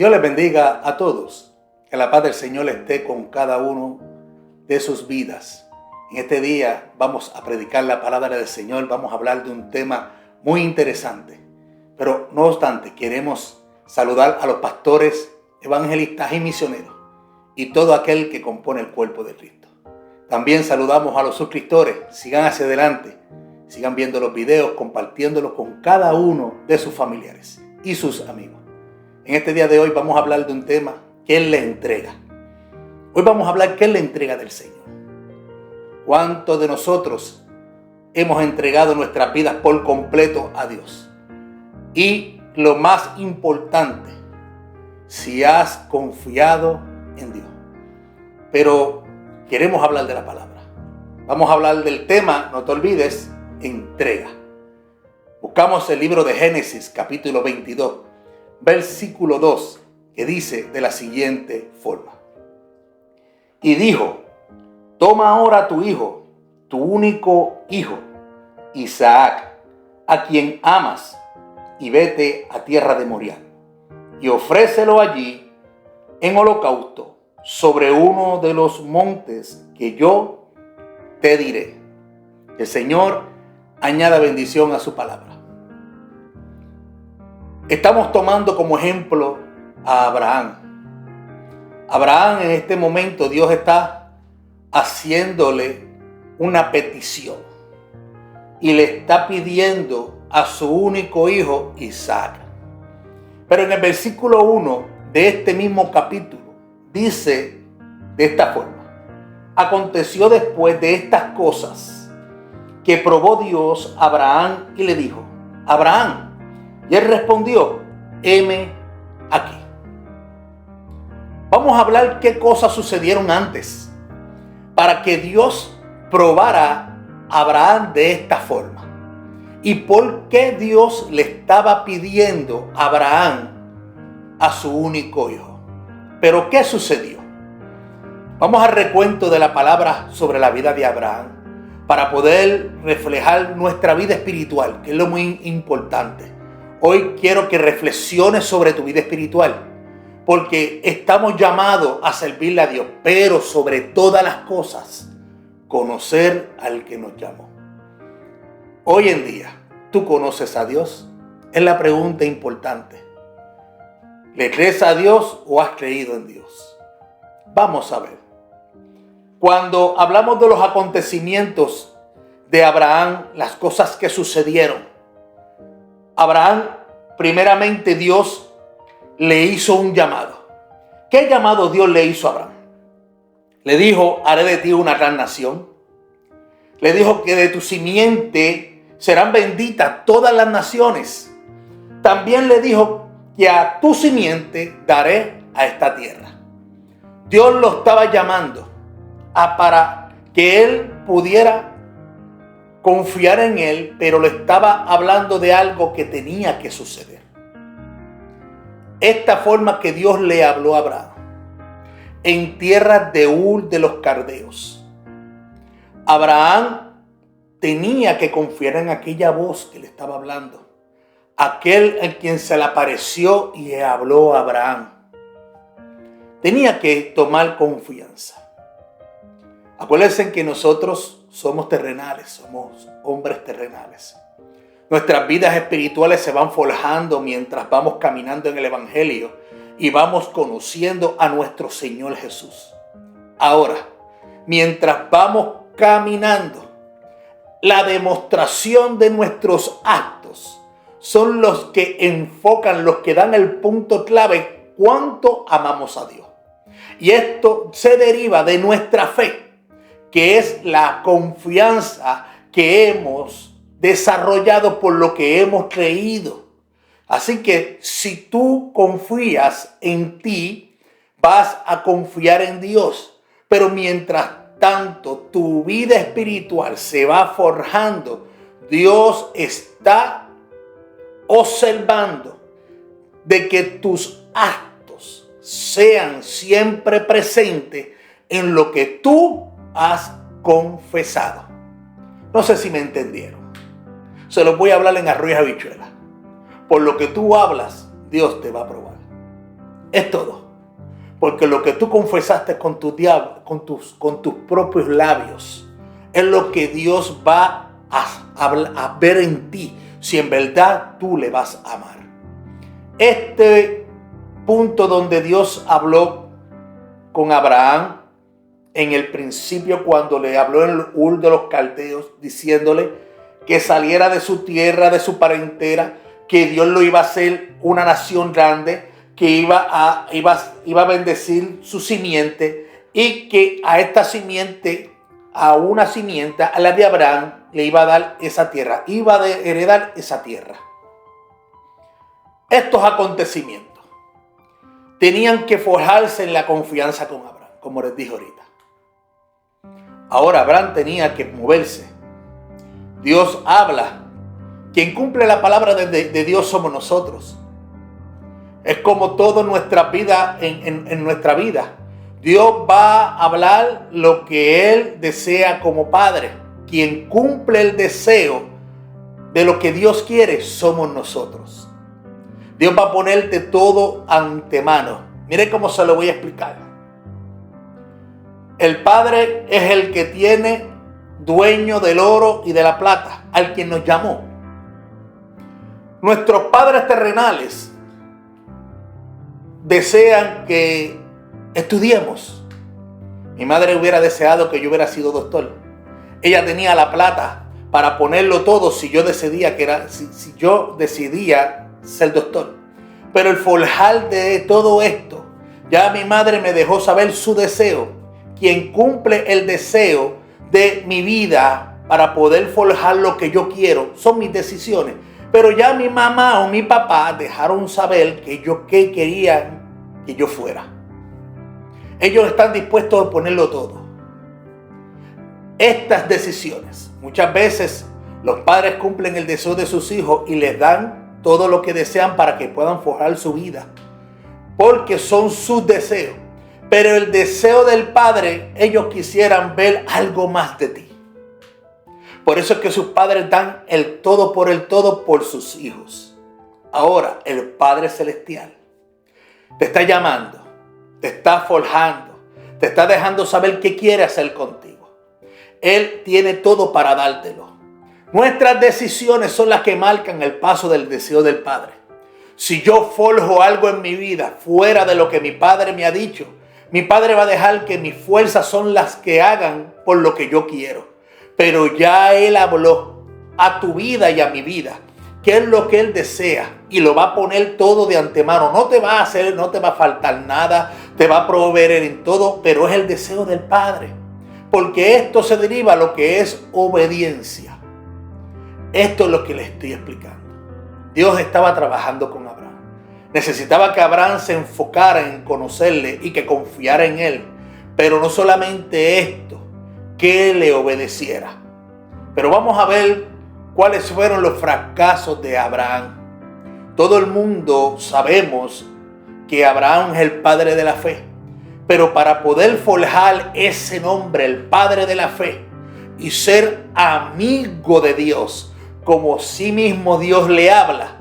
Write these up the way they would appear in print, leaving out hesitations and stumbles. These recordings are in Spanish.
Dios les bendiga a todos. Que la paz del Señor esté con cada uno de sus vidas. En este día vamos a predicar la palabra del Señor. Vamos a hablar de un tema muy interesante. Pero no obstante, queremos saludar a los pastores, evangelistas y misioneros y todo aquel que compone el cuerpo de Cristo. También saludamos a los suscriptores. Sigan hacia adelante. Sigan viendo los videos, compartiéndolos con cada uno de sus familiares y sus amigos. En este día de hoy vamos a hablar de un tema que es la entrega. Hoy vamos a hablar qué es la entrega del Señor. ¿Cuántos de nosotros hemos entregado nuestras vidas por completo a Dios? Y lo más importante, si has confiado en Dios. Pero queremos hablar de la palabra. Vamos a hablar del tema, no te olvides, entrega. Buscamos el libro de Génesis, capítulo 22, versículo 2, que dice de la siguiente forma. Y dijo: toma ahora a tu hijo, tu único hijo, Isaac, a quien amas, y vete a tierra de Moriah, y ofrécelo allí en holocausto sobre uno de los montes que yo te diré. Que el Señor añada bendición a su palabra. Estamos tomando como ejemplo a Abraham. Abraham, en este momento Dios está haciéndole una petición y le está pidiendo a su único hijo Isaac. Pero en el versículo 1 de este mismo capítulo dice de esta forma: aconteció después de estas cosas que probó Dios a Abraham y le dijo: Abraham. Y él respondió: heme aquí. Vamos a hablar qué cosas sucedieron antes para que Dios probara a Abraham de esta forma. Y por qué Dios le estaba pidiendo a Abraham a su único hijo. Pero ¿qué sucedió? Vamos al recuento de la palabra sobre la vida de Abraham para poder reflejar nuestra vida espiritual, que es lo muy importante. Hoy quiero que reflexiones sobre tu vida espiritual, porque estamos llamados a servirle a Dios, pero sobre todas las cosas, conocer al que nos llamó. Hoy en día, ¿tú conoces a Dios? Es la pregunta importante. ¿Le crees a Dios o has creído en Dios? Vamos a ver. Cuando hablamos de los acontecimientos de Abraham, las cosas que sucedieron, Abraham, primeramente Dios le hizo un llamado. ¿Qué llamado Dios le hizo a Abraham? Le dijo: haré de ti una gran nación. Le dijo que de tu simiente serán benditas todas las naciones. También le dijo que a tu simiente daré a esta tierra. Dios lo estaba llamando para que él pudiera confiar en él, pero le estaba hablando de algo que tenía que suceder. Esta forma que Dios le habló a Abraham, en tierra de Ur de los Caldeos. Abraham tenía que confiar en aquella voz que le estaba hablando, aquel en quien se le apareció y le habló a Abraham. Tenía que tomar confianza. Acuérdense que nosotros somos terrenales, somos hombres terrenales. Nuestras vidas espirituales se van forjando mientras vamos caminando en el Evangelio y vamos conociendo a nuestro Señor Jesús. Ahora, mientras vamos caminando, la demostración de nuestros actos son los que enfocan, los que dan el punto clave cuánto amamos a Dios. Y esto se deriva de nuestra fe, que es la confianza que hemos desarrollado por lo que hemos creído. Así que si tú confías en ti, vas a confiar en Dios. Pero mientras tanto tu vida espiritual se va forjando, Dios está observando de que tus actos sean siempre presentes en lo que tú has confesado. No sé si me entendieron. Se los voy a hablar en arroz y habichuela. Por lo que tú hablas, Dios te va a probar. Es todo. Porque lo que tú confesaste con tus propios labios es lo que Dios va a ver en ti, si en verdad tú le vas a amar. Este punto donde Dios habló con Abraham en el principio, cuando le habló en Ur de los Caldeos, diciéndole que saliera de su tierra, de su parentela, que Dios lo iba a hacer una nación grande, que iba a bendecir su simiente, y que a esta simiente, a una simiente, a la de Abraham, le iba a dar esa tierra, iba a heredar esa tierra. Estos acontecimientos tenían que forjarse en la confianza con Abraham, como les dije ahorita. Ahora Abraham tenía que moverse. Dios habla. Quien cumple la palabra de Dios somos nosotros. Es como todo nuestra vida, en nuestra vida. Dios va a hablar lo que Él desea como Padre. Quien cumple el deseo de lo que Dios quiere somos nosotros. Dios va a ponerte todo antemano. Mire cómo se lo voy a explicar. El Padre es el que tiene dueño del oro y de la plata, al quien nos llamó. Nuestros padres terrenales desean que estudiemos. Mi madre hubiera deseado que yo hubiera sido doctor. Ella tenía la plata para ponerlo todo si yo decidía ser doctor. Pero el forjar de todo esto, ya mi madre me dejó saber su deseo. Quien cumple el deseo de mi vida para poder forjar lo que yo quiero son mis decisiones. Pero ya mi mamá o mi papá dejaron saber que qué querían que yo fuera. Ellos están dispuestos a ponerlo todo. Estas decisiones, muchas veces los padres cumplen el deseo de sus hijos y les dan todo lo que desean para que puedan forjar su vida, porque son sus deseos. Pero el deseo del Padre, ellos quisieran ver algo más de ti. Por eso es que sus padres dan el todo por sus hijos. Ahora, el Padre Celestial te está llamando, te está forjando, te está dejando saber qué quiere hacer contigo. Él tiene todo para dártelo. Nuestras decisiones son las que marcan el paso del deseo del Padre. Si yo forjo algo en mi vida fuera de lo que mi Padre me ha dicho, mi Padre va a dejar que mis fuerzas son las que hagan por lo que yo quiero. Pero ya Él habló a tu vida y a mi vida qué es lo que Él desea y lo va a poner todo de antemano. No te va a faltar nada, te va a proveer en todo, pero es el deseo del Padre. Porque esto se deriva a lo que es obediencia. Esto es lo que le estoy explicando. Dios estaba trabajando con Abraham. Necesitaba que Abraham se enfocara en conocerle y que confiara en él. Pero no solamente esto, que le obedeciera. Pero vamos a ver cuáles fueron los fracasos de Abraham. Todo el mundo sabemos que Abraham es el padre de la fe. Pero para poder forjar ese nombre, el padre de la fe, y ser amigo de Dios, como sí mismo Dios le habla,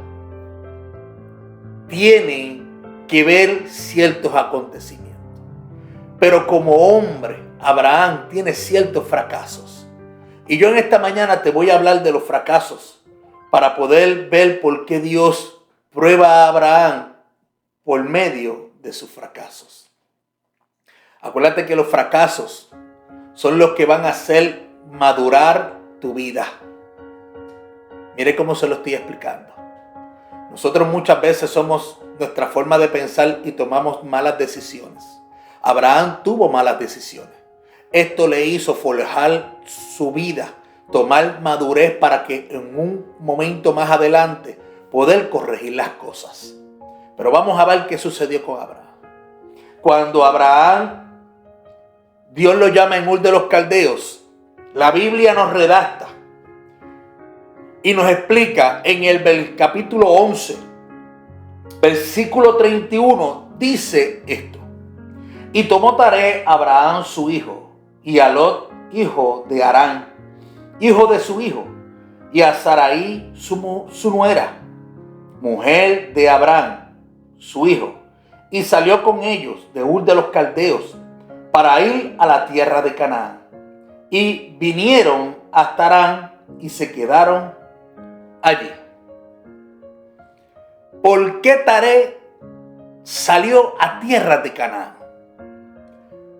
tienen que ver ciertos acontecimientos. Pero como hombre, Abraham tiene ciertos fracasos. Y yo en esta mañana te voy a hablar de los fracasos para poder ver por qué Dios prueba a Abraham por medio de sus fracasos. Acuérdate que los fracasos son los que van a hacer madurar tu vida. Mire cómo se lo estoy explicando. Nosotros muchas veces somos nuestra forma de pensar y tomamos malas decisiones. Abraham tuvo malas decisiones. Esto le hizo forjar su vida, tomar madurez para que en un momento más adelante poder corregir las cosas. Pero vamos a ver qué sucedió con Abraham. Cuando Abraham, Dios lo llama en Ur de los Caldeos, la Biblia nos redacta y nos explica en el capítulo 11, versículo 31, dice esto: y tomó Taré a Abraham su hijo, y a Lot, hijo de Harán, hijo de su hijo, y a Sarai su nuera, mujer de Abraham, su hijo, y salió con ellos de Ur de los Caldeos para ir a la tierra de Canaán. Y vinieron hasta Harán y se quedaron allí. ¿Por qué Taré salió a tierra de Canaán?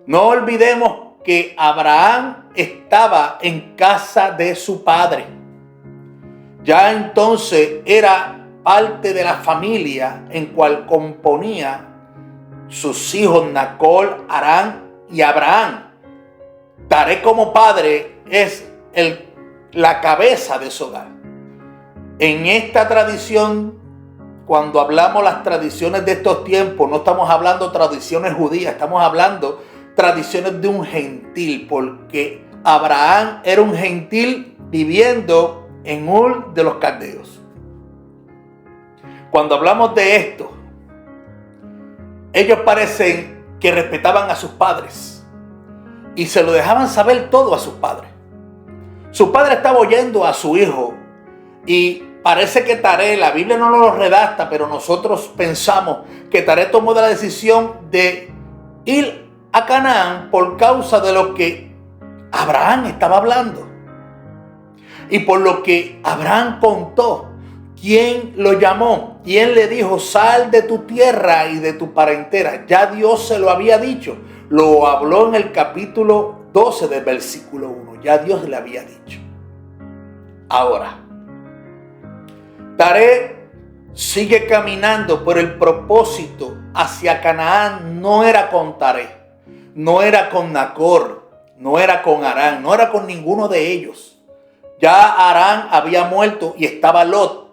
No olvidemos que Abraham estaba en casa de su padre. Ya entonces era parte de la familia en cual componía sus hijos Nacor, Harán y Abraham. Taré como padre es la cabeza de su hogar. En esta tradición, cuando hablamos las tradiciones de estos tiempos, no estamos hablando tradiciones judías, estamos hablando tradiciones de un gentil, porque Abraham era un gentil viviendo en Ur de los Caldeos. Cuando hablamos de esto, ellos parecen que respetaban a sus padres y se lo dejaban saber todo a sus padres. Su padre estaba oyendo a su hijo y parece que Taré, la Biblia no lo redacta, pero nosotros pensamos que Taré tomó la decisión de ir a Canaán por causa de lo que Abraham estaba hablando. Y por lo que Abraham contó, ¿quién lo llamó? ¿Quién le dijo, sal de tu tierra y de tu parentela? Ya Dios se lo había dicho. Lo habló en el capítulo 12 del versículo 1. Ya Dios le había dicho. Ahora, Taré sigue caminando por el propósito hacia Canaán. No era con Taré, no era con Nacor, no era con Harán, no era con ninguno de ellos. Ya Harán había muerto y estaba Lot,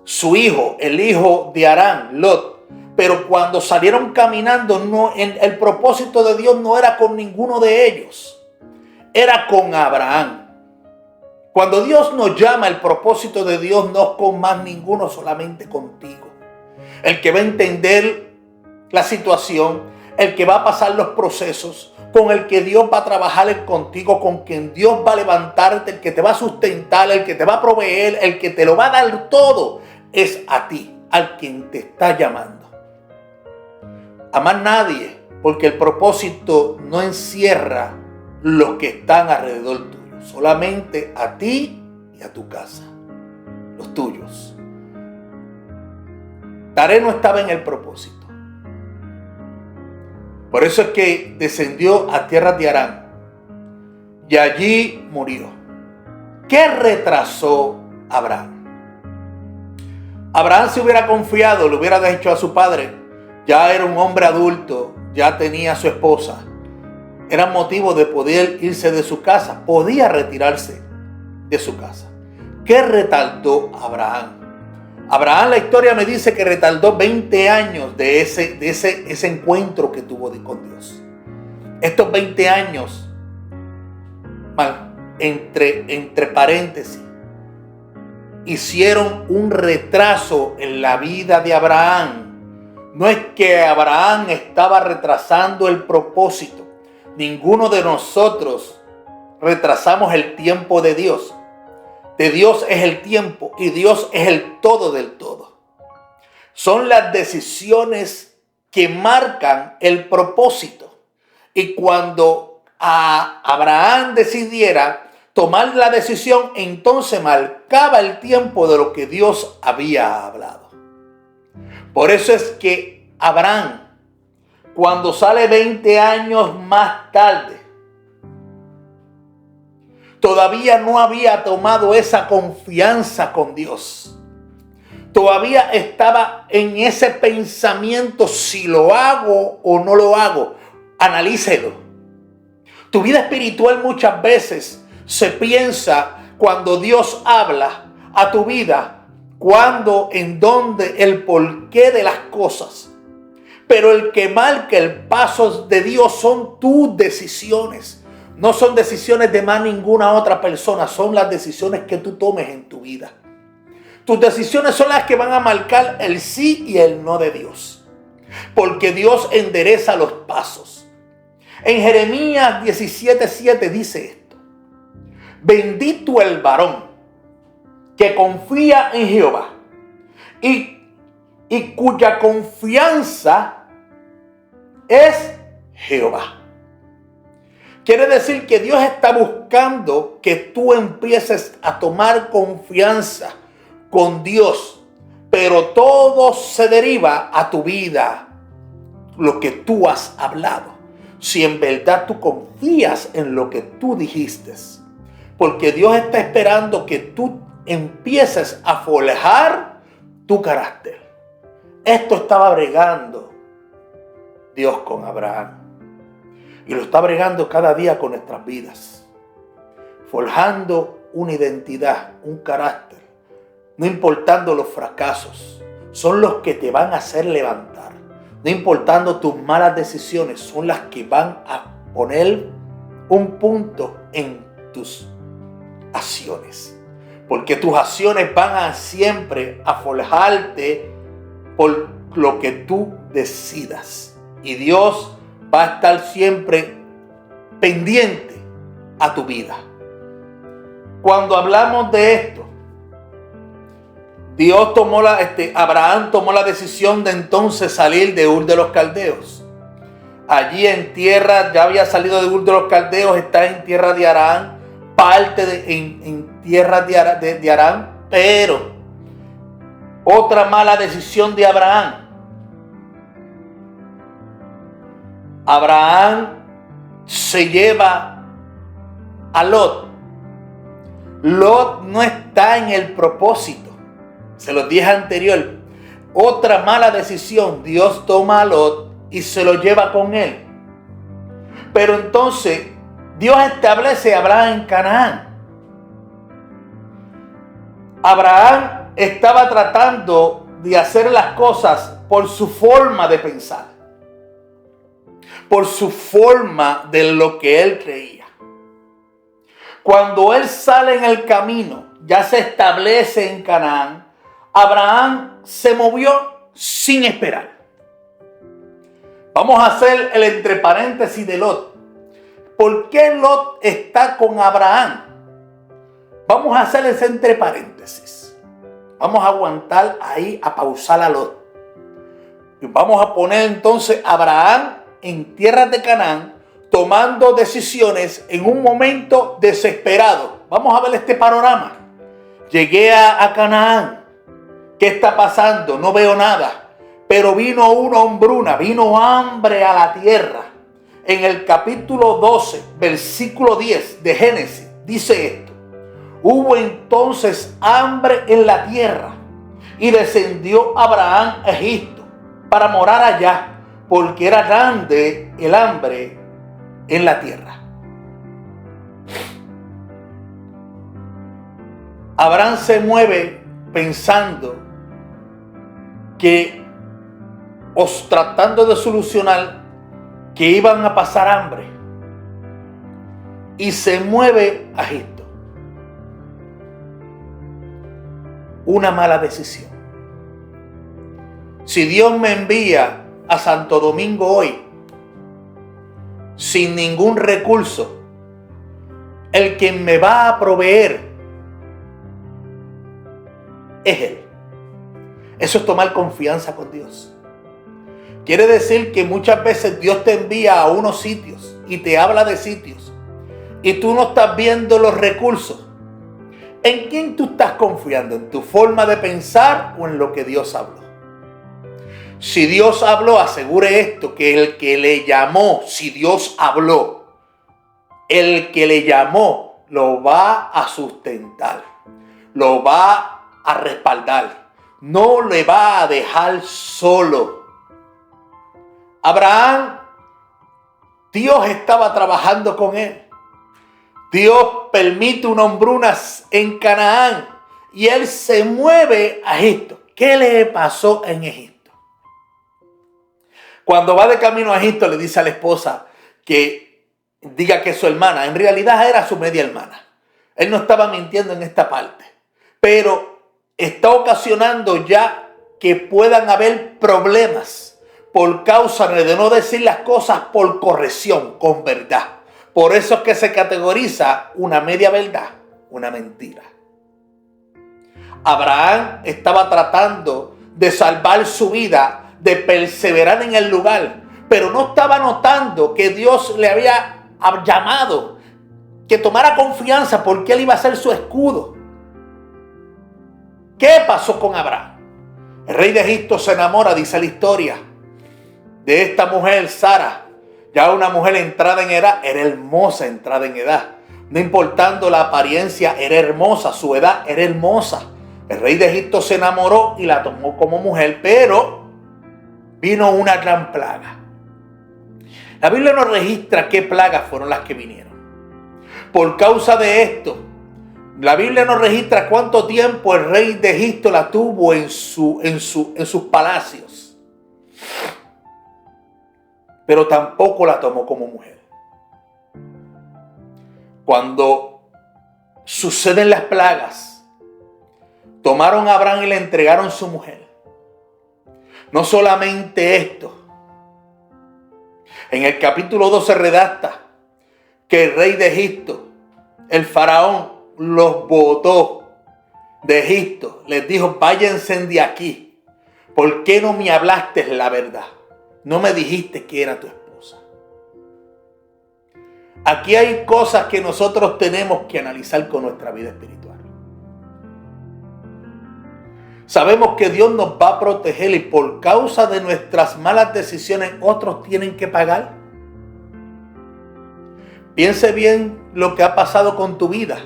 su hijo, el hijo de Harán, Lot. Pero cuando salieron caminando, el propósito de Dios no era con ninguno de ellos, era con Abraham. Cuando Dios nos llama, el propósito de Dios no es con más ninguno, solamente contigo. El que va a entender la situación, el que va a pasar los procesos, con el que Dios va a trabajar contigo, con quien Dios va a levantarte, el que te va a sustentar, el que te va a proveer, el que te lo va a dar todo, es a ti, al quien te está llamando. A más nadie, porque el propósito no encierra los que están alrededor tuyo. Solamente a ti y a tu casa, los tuyos. Taré no estaba en el propósito. Por eso es que descendió a tierra de Harán y allí murió. ¿Qué retrasó a Abraham? Abraham se hubiera confiado, le hubiera dicho a su padre, ya era un hombre adulto, ya tenía a su esposa. Era motivo de poder irse de su casa. Podía retirarse de su casa. ¿Qué retardó Abraham? Abraham, la historia me dice que retardó 20 años de ese encuentro que tuvo con Dios. Estos 20 años, entre paréntesis, hicieron un retraso en la vida de Abraham. No es que Abraham estaba retrasando el propósito. Ninguno de nosotros retrasamos el tiempo de Dios. De Dios es el tiempo y Dios es el todo del todo. Son las decisiones que marcan el propósito. Y cuando Abraham decidiera tomar la decisión, entonces marcaba el tiempo de lo que Dios había hablado. Por eso es que Abraham, cuando sale 20 años más tarde, todavía no había tomado esa confianza con Dios. Todavía estaba en ese pensamiento, si lo hago o no lo hago. Analícelo. Tu vida espiritual muchas veces se piensa cuando Dios habla a tu vida, cuándo, en dónde, el porqué de las cosas. Pero el que marca el paso de Dios son tus decisiones. No son decisiones de más ninguna otra persona. Son las decisiones que tú tomes en tu vida. Tus decisiones son las que van a marcar el sí y el no de Dios. Porque Dios endereza los pasos. En Jeremías 17:7 dice esto. Bendito el varón que confía en Jehová y y cuya confianza es Jehová. Quiere decir que Dios está buscando que tú empieces a tomar confianza con Dios, pero todo se deriva a tu vida, lo que tú has hablado. Si en verdad tú confías en lo que tú dijiste, porque Dios está esperando que tú empieces a forjar tu carácter. Esto estaba bregando Dios con Abraham. Y lo está bregando cada día con nuestras vidas. Forjando una identidad, un carácter. No importando los fracasos. Son los que te van a hacer levantar. No importando tus malas decisiones. Son las que van a poner un punto en tus acciones. Porque tus acciones van a siempre a forjarte por lo que tú decidas. Y Dios va a estar siempre pendiente a tu vida. Cuando hablamos de esto, Abraham tomó la decisión de entonces salir de Ur de los Caldeos. Allí en tierra, ya había salido de Ur de los Caldeos, está en tierra de Harán, en tierra de Harán, pero otra mala decisión de Abraham. Abraham se lleva a Lot. Lot no está en el propósito. Se los dije anterior. Otra mala decisión. Dios toma a Lot y se lo lleva con él. Pero entonces Dios establece a Abraham en Canaán. Abraham estaba tratando de hacer las cosas por su forma de pensar, por su forma de lo que él creía. Cuando él sale en el camino, ya se establece en Canaán, Abraham se movió sin esperar. Vamos a hacer el entre paréntesis de Lot. ¿Por qué Lot está con Abraham? Vamos a hacer ese entre paréntesis. Vamos a aguantar ahí, a pausar a Lot. Y vamos a poner entonces a Abraham en tierras de Canaán, tomando decisiones en un momento desesperado. Vamos a ver este panorama. Llegué a Canaán. ¿Qué está pasando? No veo nada. Pero vino una hombruna, vino hambre a la tierra. En el capítulo 12, versículo 10 de Génesis, dice esto. Hubo entonces hambre en la tierra y descendió Abraham a Egipto para morar allá, porque era grande el hambre en la tierra. Abraham se mueve pensando que, tratando de solucionar, que iban a pasar hambre. Y se mueve a Egipto. Una mala decisión. Si Dios me envía a Santo Domingo hoy, sin ningún recurso, el que me va a proveer es Él. Eso es tomar confianza con Dios. Quiere decir que muchas veces Dios te envía a unos sitios y te habla de sitios y tú no estás viendo los recursos. ¿En quién tú estás confiando? ¿En tu forma de pensar o en lo que Dios habló? Si Dios habló, asegure esto, que el que le llamó, si Dios habló, el que le llamó lo va a sustentar, lo va a respaldar, no le va a dejar solo. Abraham, Dios estaba trabajando con él. Dios permite una hombruna en Canaán y él se mueve a Egipto. ¿Qué le pasó en Egipto? Cuando va de camino a Egipto le dice a la esposa que diga que es su hermana. En realidad era su media hermana. Él no estaba mintiendo en esta parte. Pero está ocasionando ya que puedan haber problemas por causa de no decir las cosas por corrección, con verdad. Por eso es que se categoriza una media verdad, una mentira. Abraham estaba tratando de salvar su vida, de perseverar en el lugar, pero no estaba notando que Dios le había llamado, que tomara confianza porque él iba a ser su escudo. ¿Qué pasó con Abraham? El rey de Egipto se enamora, dice la historia, de esta mujer, Sara, ya una mujer entrada en edad, era hermosa entrada en edad. No importando la apariencia, era hermosa, su edad era hermosa. El rey de Egipto se enamoró y la tomó como mujer, pero vino una gran plaga. La Biblia no registra qué plagas fueron las que vinieron. Por causa de esto, la Biblia no registra cuánto tiempo el rey de Egipto la tuvo en sus palacios. Pero tampoco la tomó como mujer. Cuando suceden las plagas, tomaron a Abraham y le entregaron su mujer. No solamente esto. En el capítulo 12 redacta que el rey de Egipto, el faraón, los botó de Egipto. Les dijo, váyanse de aquí. ¿Por qué no me hablaste la verdad? No me dijiste que era tu esposa. Aquí hay cosas que nosotros tenemos que analizar con nuestra vida espiritual. Sabemos que Dios nos va a proteger y por causa de nuestras malas decisiones otros tienen que pagar. Piense bien lo que ha pasado con tu vida.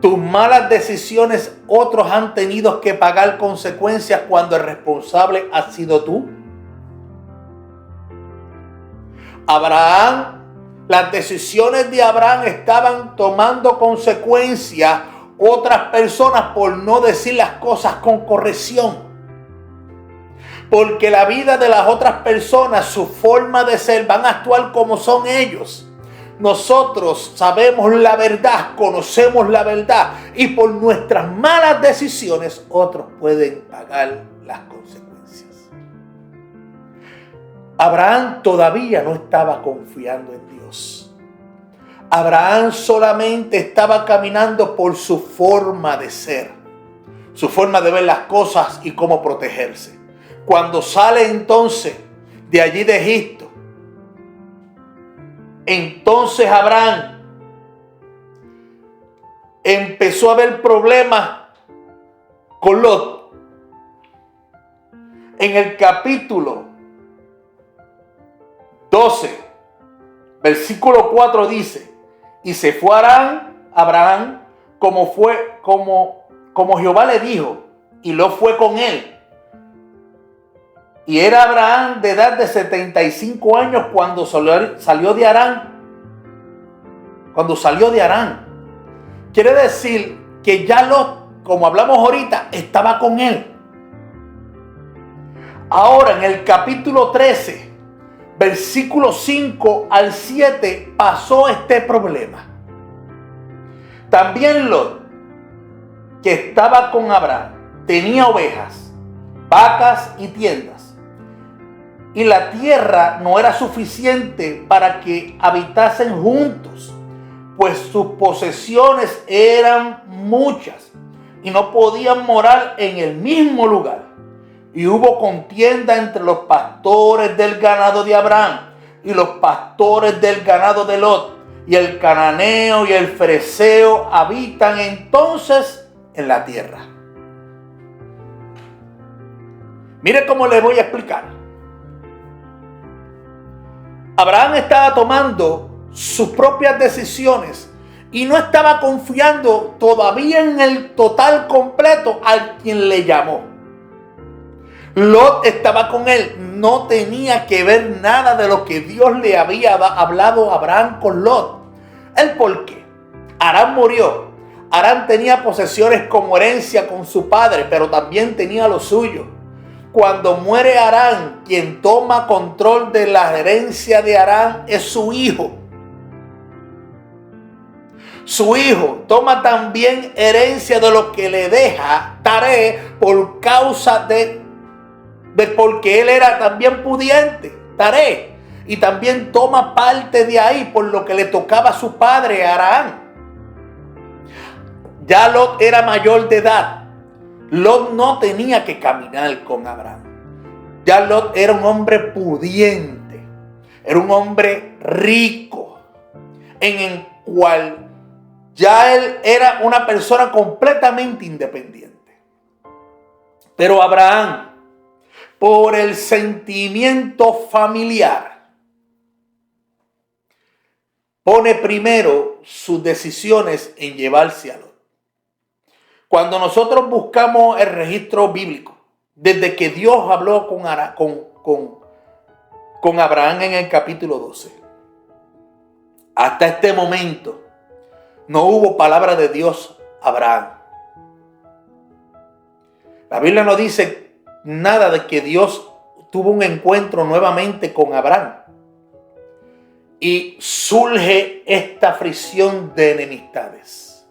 Tus malas decisiones, otros han tenido que pagar consecuencias cuando el responsable has sido tú. Abraham, las decisiones de Abraham estaban tomando consecuencias otras personas por no decir las cosas con corrección. Porque la vida de las otras personas, su forma de ser, van a actuar como son ellos. Nosotros sabemos la verdad, conocemos la verdad y por nuestras malas decisiones otros pueden pagar las consecuencias. Abraham todavía no estaba confiando en Dios. Abraham solamente estaba caminando por su forma de ser, su forma de ver las cosas y cómo protegerse. Cuando sale entonces de allí de Egipto, entonces Abraham empezó a ver problemas con Lot. En el capítulo 12, versículo 4 dice, y se fue Abraham como Jehová le dijo, y Lot fue con él. Y era Abraham de edad de 75 años cuando salió de Harán. Cuando salió de Harán. Quiere decir que ya Lot, como hablamos ahorita, estaba con él. Ahora en el capítulo 13, versículo 5 al 7, pasó este problema. También Lot, que estaba con Abraham, tenía ovejas, vacas y tiendas. Y la tierra no era suficiente para que habitasen juntos, pues sus posesiones eran muchas y no podían morar en el mismo lugar. Y hubo contienda entre los pastores del ganado de Abraham y los pastores del ganado de Lot. Y el cananeo y el fereceo habitan entonces en la tierra. Mire cómo le voy a explicar. Abraham estaba tomando sus propias decisiones y no estaba confiando todavía en el total completo al quien le llamó. Lot estaba con él, no tenía que ver nada de lo que Dios le había hablado a Abraham con Lot. ¿El por qué? Abraham murió. Abraham tenía posesiones como herencia con su padre, pero también tenía lo suyo. Cuando muere Abraham, quien toma control de la herencia de Abraham es su hijo. Su hijo toma también herencia de lo que le deja Taré por causa de porque él era también pudiente, Taré. Y también toma parte de ahí por lo que le tocaba a su padre Abraham. Ya Lot era mayor de edad. Lot no tenía que caminar con Abraham. Ya Lot era un hombre pudiente, era un hombre rico, en el cual ya él era una persona completamente independiente. Pero Abraham, por el sentimiento familiar, pone primero sus decisiones en llevarse a Lot. Cuando nosotros buscamos el registro bíblico, desde que Dios habló con Abraham en el capítulo 12, hasta este momento, no hubo palabra de Dios a Abraham. La Biblia no dice nada de que Dios tuvo un encuentro nuevamente con Abraham. Y surge esta fricción de enemistades.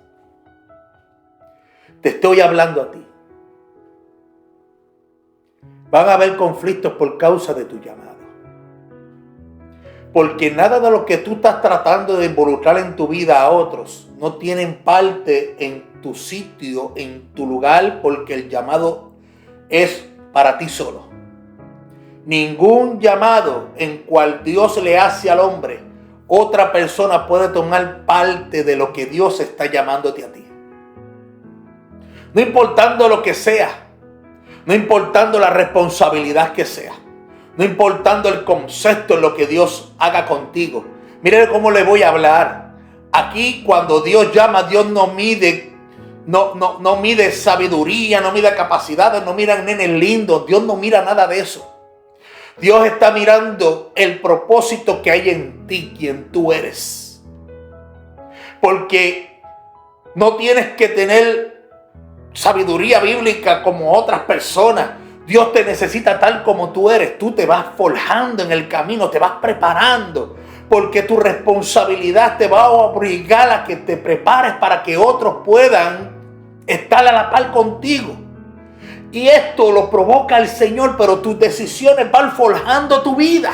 Te estoy hablando a ti. Van a haber conflictos por causa de tu llamado. Porque nada de lo que tú estás tratando de involucrar en tu vida a otros no tienen parte en tu sitio, en tu lugar, porque el llamado es para ti solo. Ningún llamado en cual Dios le hace al hombre, otra persona puede tomar parte de lo que Dios está llamándote a ti. No importando lo que sea, no importando la responsabilidad que sea, no importando el concepto en lo que Dios haga contigo. Mire cómo le voy a hablar. Aquí cuando Dios llama, Dios no mide sabiduría, no mide capacidades, no mira nenes lindos. Dios no mira nada de eso. Dios está mirando el propósito que hay en ti, quien tú eres. Porque no tienes que tener sabiduría bíblica como otras personas. Dios te necesita tal como tú eres. Tú te vas forjando en el camino, te vas preparando. Porque tu responsabilidad te va a obligar a que te prepares para que otros puedan estar a la par contigo. Y esto lo provoca el Señor, pero tus decisiones van forjando tu vida.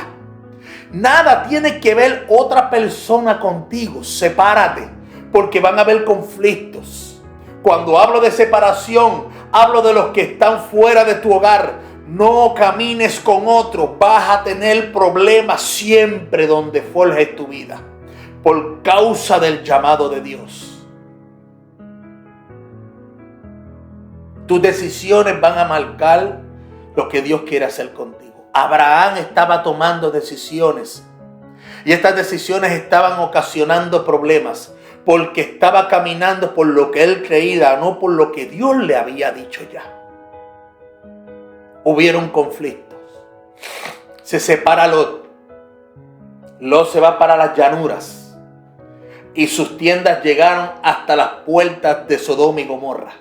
Nada tiene que ver otra persona contigo. Sepárate, porque van a haber conflictos. Cuando hablo de separación, hablo de los que están fuera de tu hogar. No camines con otros. Vas a tener problemas siempre donde forjes tu vida, por causa del llamado de Dios. Tus decisiones van a marcar lo que Dios quiere hacer contigo. Abraham estaba tomando decisiones. Y estas decisiones estaban ocasionando problemas. Porque estaba caminando por lo que él creía, no por lo que Dios le había dicho ya. Hubieron conflictos. Se separa Lot. Lot se va para las llanuras. Y sus tiendas llegaron hasta las puertas de Sodoma y Gomorra.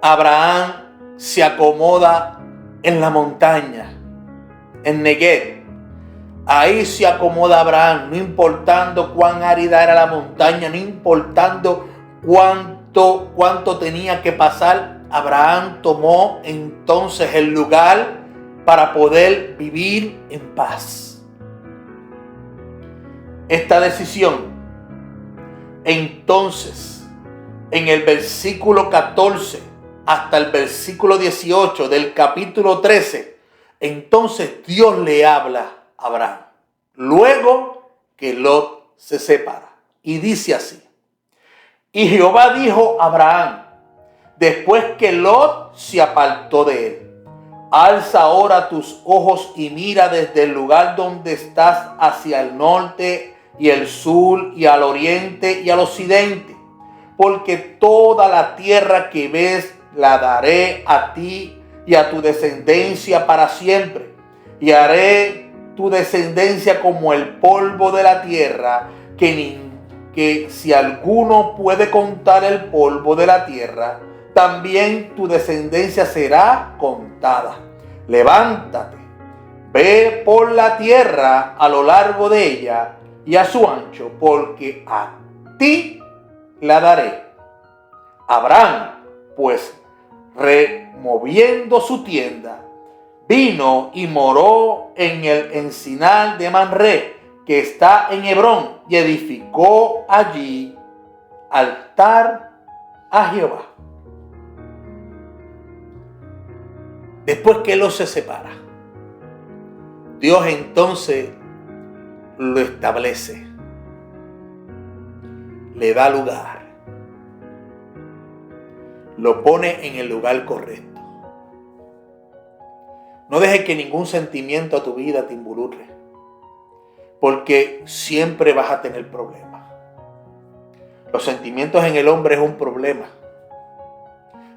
Abraham se acomoda en la montaña, en Negev. Ahí se acomoda Abraham, no importando cuán árida era la montaña, no importando cuánto tenía que pasar. Abraham tomó entonces el lugar para poder vivir en paz. Esta decisión, entonces, en el versículo 14 hasta el versículo 18 del capítulo 13, entonces Dios le habla a Abraham, luego que Lot se separa. Y dice así: y Jehová dijo a Abraham, después que Lot se apartó de él: alza ahora tus ojos y mira desde el lugar donde estás hacia el norte y el sur y al oriente y al occidente, porque toda la tierra que ves la daré a ti y a tu descendencia para siempre, y haré tu descendencia como el polvo de la tierra, que si alguno puede contar el polvo de la tierra, también tu descendencia será contada. Levántate, ve por la tierra a lo largo de ella y a su ancho, porque a ti la daré. Abraham, pues, removiendo su tienda, vino y moró en el encinar de Mamre, que está en Hebrón, y edificó allí altar a Jehová. después que los se separa, Dios entonces lo establece, le da lugar, lo pone en el lugar correcto. No dejes que ningún sentimiento a tu vida te involucre, porque siempre vas a tener problemas. Los sentimientos en el hombre es un problema,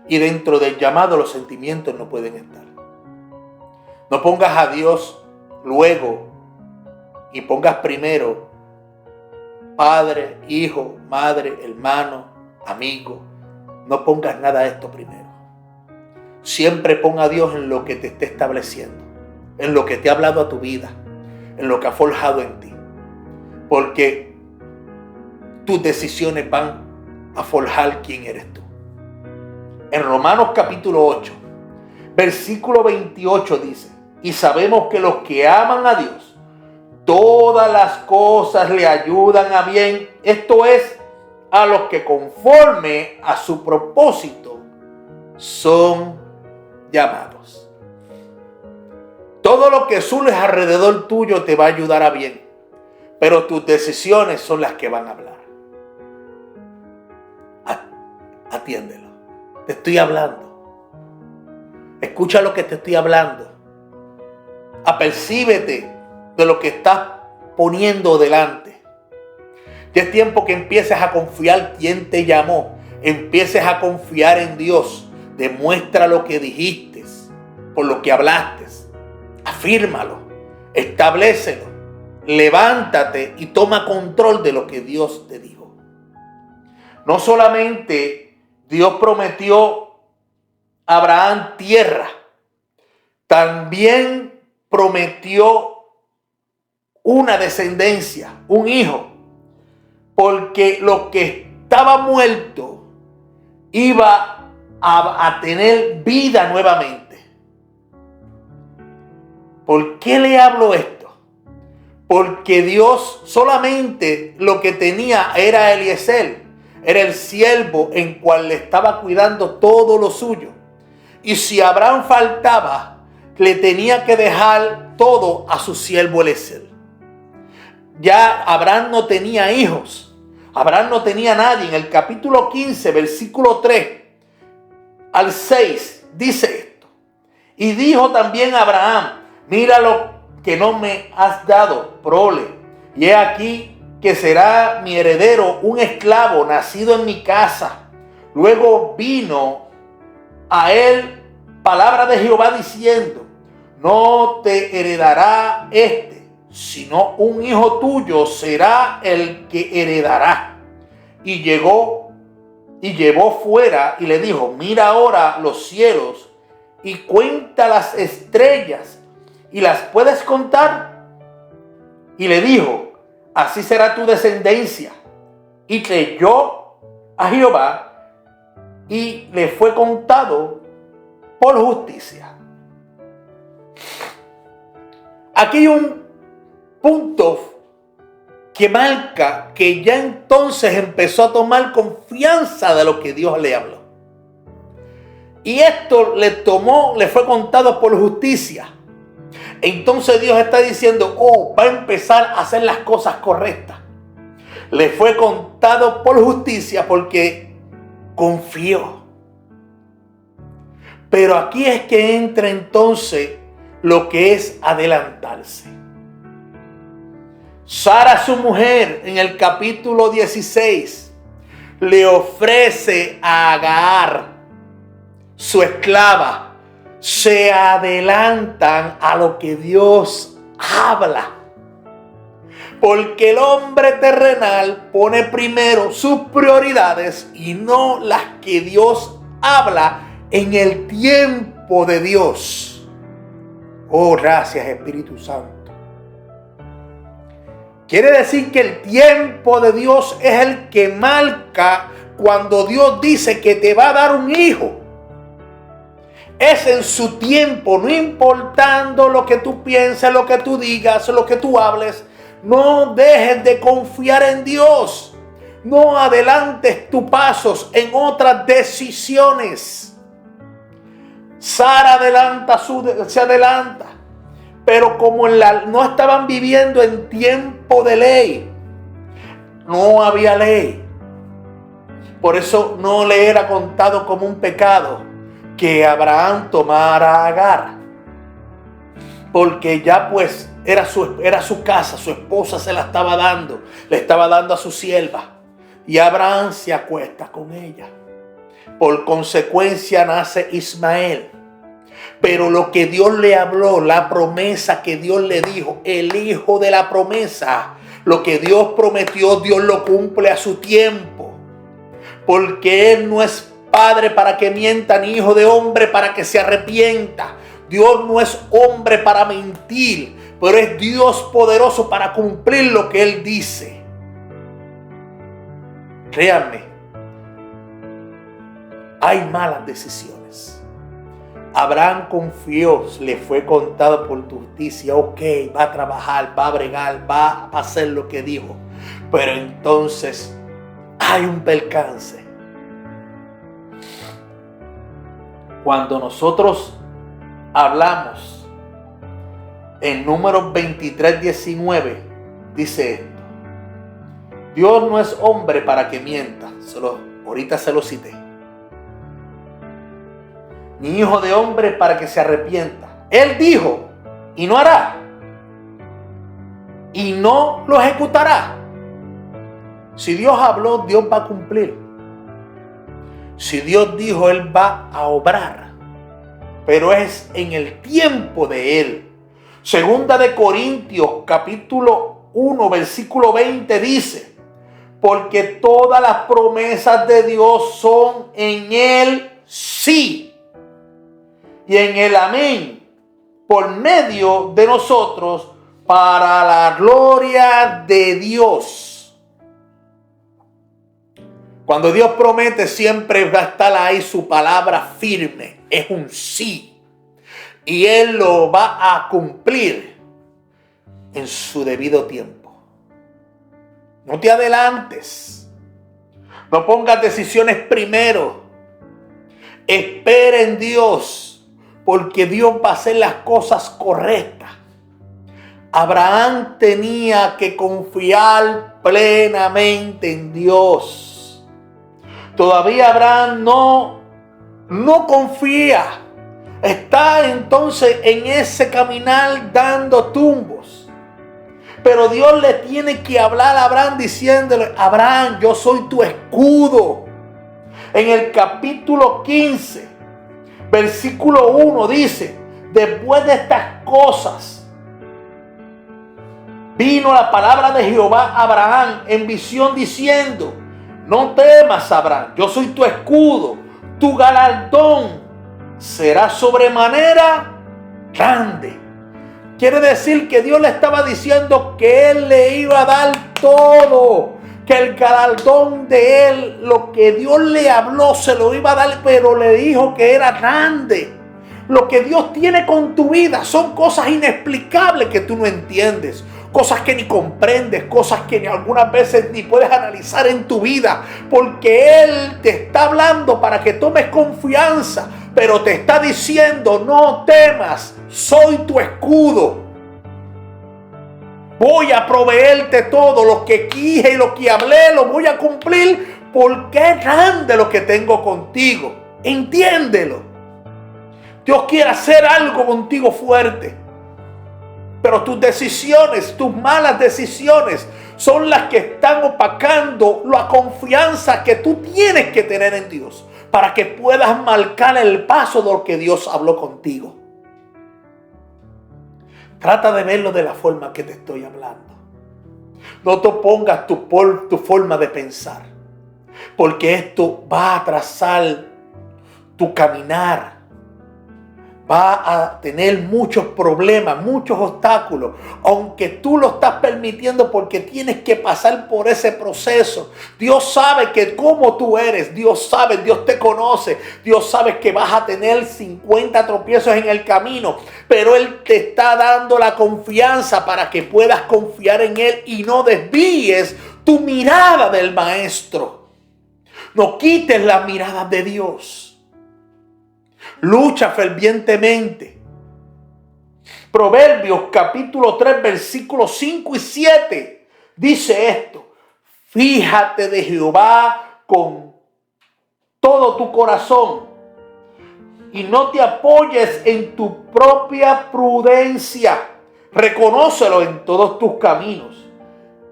y dentro del llamado los sentimientos no pueden estar. No pongas a Dios luego y pongas primero padre, hijo, madre, hermano, amigo. No pongas nada de esto primero. Siempre pon a Dios en lo que te esté estableciendo, en lo que te ha hablado a tu vida, en lo que ha forjado en ti. Porque tus decisiones van a forjar quién eres tú. En Romanos capítulo 8, versículo 28 dice: y sabemos que los que aman a Dios, todas las cosas le ayudan a bien. Esto es, a los que conforme a su propósito son llamados. Todo lo que surge alrededor tuyo te va a ayudar a bien, pero tus decisiones son las que van a hablar. Atiéndelo. Te estoy hablando. Escucha lo que te estoy hablando. Apercíbete de lo que estás poniendo delante. Ya es tiempo que empieces a confiar quién te llamó. Empieces a confiar en Dios. Demuestra lo que dijiste, por lo que hablaste. Afírmalo, establécelo, levántate y toma control de lo que Dios te dijo. No solamente Dios prometió a Abraham tierra, también prometió una descendencia, un hijo, porque lo que estaba muerto iba a tener vida nuevamente. ¿Por qué le hablo esto? Porque Dios solamente lo que tenía era Eliezer, era el siervo en cual le estaba cuidando todo lo suyo. Y si Abraham faltaba, le tenía que dejar todo a su siervo Eliezer. Ya Abraham no tenía hijos, Abraham no tenía nadie. En el capítulo 15, versículo 3 al 6, dice esto: y dijo también Abraham: mira lo que no me has dado, prole, y he aquí que será mi heredero un esclavo nacido en mi casa. Luego vino a él palabra de Jehová diciendo: no te heredará sino un hijo tuyo será el que heredará. Y llevó fuera y le dijo: mira ahora los cielos y cuenta las estrellas, ¿y las puedes contar? Y le dijo: así será tu descendencia. Y creyó a Jehová y le fue contado por justicia. Aquí hay un punto que marca que ya entonces empezó a tomar confianza de lo que Dios le habló. Y esto le fue contado por justicia. Entonces Dios está diciendo: va a empezar a hacer las cosas correctas. Le fue contado por justicia porque confió. Pero aquí es que entra entonces lo que es adelantarse. Sara, su mujer, en el capítulo 16, le ofrece a Agar, su esclava. Se adelantan a lo que Dios habla. Porque el hombre terrenal pone primero sus prioridades y no las que Dios habla en el tiempo de Dios. Oh, gracias, Espíritu Santo. Quiere decir que el tiempo de Dios es el que marca cuando Dios dice que te va a dar un hijo. Es en su tiempo, no importando lo que tú pienses, lo que tú digas, lo que tú hables. No dejes de confiar en Dios. No adelantes tus pasos en otras decisiones. Sara se adelanta. Pero como no estaban viviendo en tiempo de ley, no había ley. Por eso no le era contado como un pecado que Abraham tomara a Agar. Porque ya pues era su casa, su esposa se la estaba dando, le estaba dando a su sierva. Y Abraham se acuesta con ella. Por consecuencia nace Ismael. Pero lo que Dios le habló, la promesa que Dios le dijo, el hijo de la promesa, lo que Dios prometió, Dios lo cumple a su tiempo. Porque Él no es padre para que mienta, ni hijo de hombre para que se arrepienta. Dios no es hombre para mentir, pero es Dios poderoso para cumplir lo que Él dice. Créanme, hay malas decisiones. Abraham confió, le fue contado por justicia. Ok, va a trabajar, va a bregar, va a hacer lo que dijo. Pero entonces hay un percance. Cuando nosotros hablamos en Números 23:19, dice esto: Dios no es hombre para que mienta. Ahorita se lo cité. Ni hijo de hombre para que se arrepienta. Él dijo y no hará, y no lo ejecutará. Si Dios habló, Dios va a cumplir. Si Dios dijo, Él va a obrar. Pero es en el tiempo de Él. Segunda de Corintios capítulo 1 versículo 20 dice: porque todas las promesas de Dios son en el sí y en el amén, por medio de nosotros, para la gloria de Dios. Cuando Dios promete, siempre va a estar ahí su palabra firme. Es un sí. Y Él lo va a cumplir en su debido tiempo. No te adelantes. No pongas decisiones primero. Espera en Dios, porque Dios va a hacer las cosas correctas. Abraham tenía que confiar plenamente en Dios. Todavía Abraham no confía. Está entonces en ese caminar dando tumbos. Pero Dios le tiene que hablar a Abraham diciéndole: Abraham, yo soy tu escudo. En el capítulo 15, versículo 1 dice: después de estas cosas, vino la palabra de Jehová a Abraham en visión diciendo: no temas, Abraham, yo soy tu escudo, tu galardón será sobremanera grande. Quiere decir que Dios le estaba diciendo que Él le iba a dar todo, que el galardón de Él, lo que Dios le habló, se lo iba a dar, pero le dijo que era grande. Lo que Dios tiene con tu vida son cosas inexplicables que tú no entiendes, cosas que ni comprendes, cosas que ni algunas veces ni puedes analizar en tu vida, porque Él te está hablando para que tomes confianza, pero te está diciendo: no temas, soy tu escudo. Voy a proveerte todo lo que quise y lo que hablé, lo voy a cumplir, porque es grande lo que tengo contigo. Entiéndelo. Dios quiere hacer algo contigo fuerte. Pero tus decisiones, tus malas decisiones, son las que están opacando la confianza que tú tienes que tener en Dios, para que puedas marcar el paso de lo que Dios habló contigo. Trata de verlo de la forma que te estoy hablando. No te pongas tu forma de pensar, porque esto va a atrasar tu caminar. Va a tener muchos problemas, muchos obstáculos, aunque tú lo estás permitiendo, porque tienes que pasar por ese proceso. Dios sabe que como tú eres, Dios sabe, Dios te conoce, Dios sabe que vas a tener 50 tropiezos en el camino, pero Él te está dando la confianza para que puedas confiar en Él y no desvíes tu mirada del Maestro. No quites la mirada de Dios. Lucha fervientemente. Proverbios capítulo 3, versículos 5 y 7 dice esto: fíjate de Jehová con todo tu corazón y no te apoyes en tu propia prudencia. Reconócelo en todos tus caminos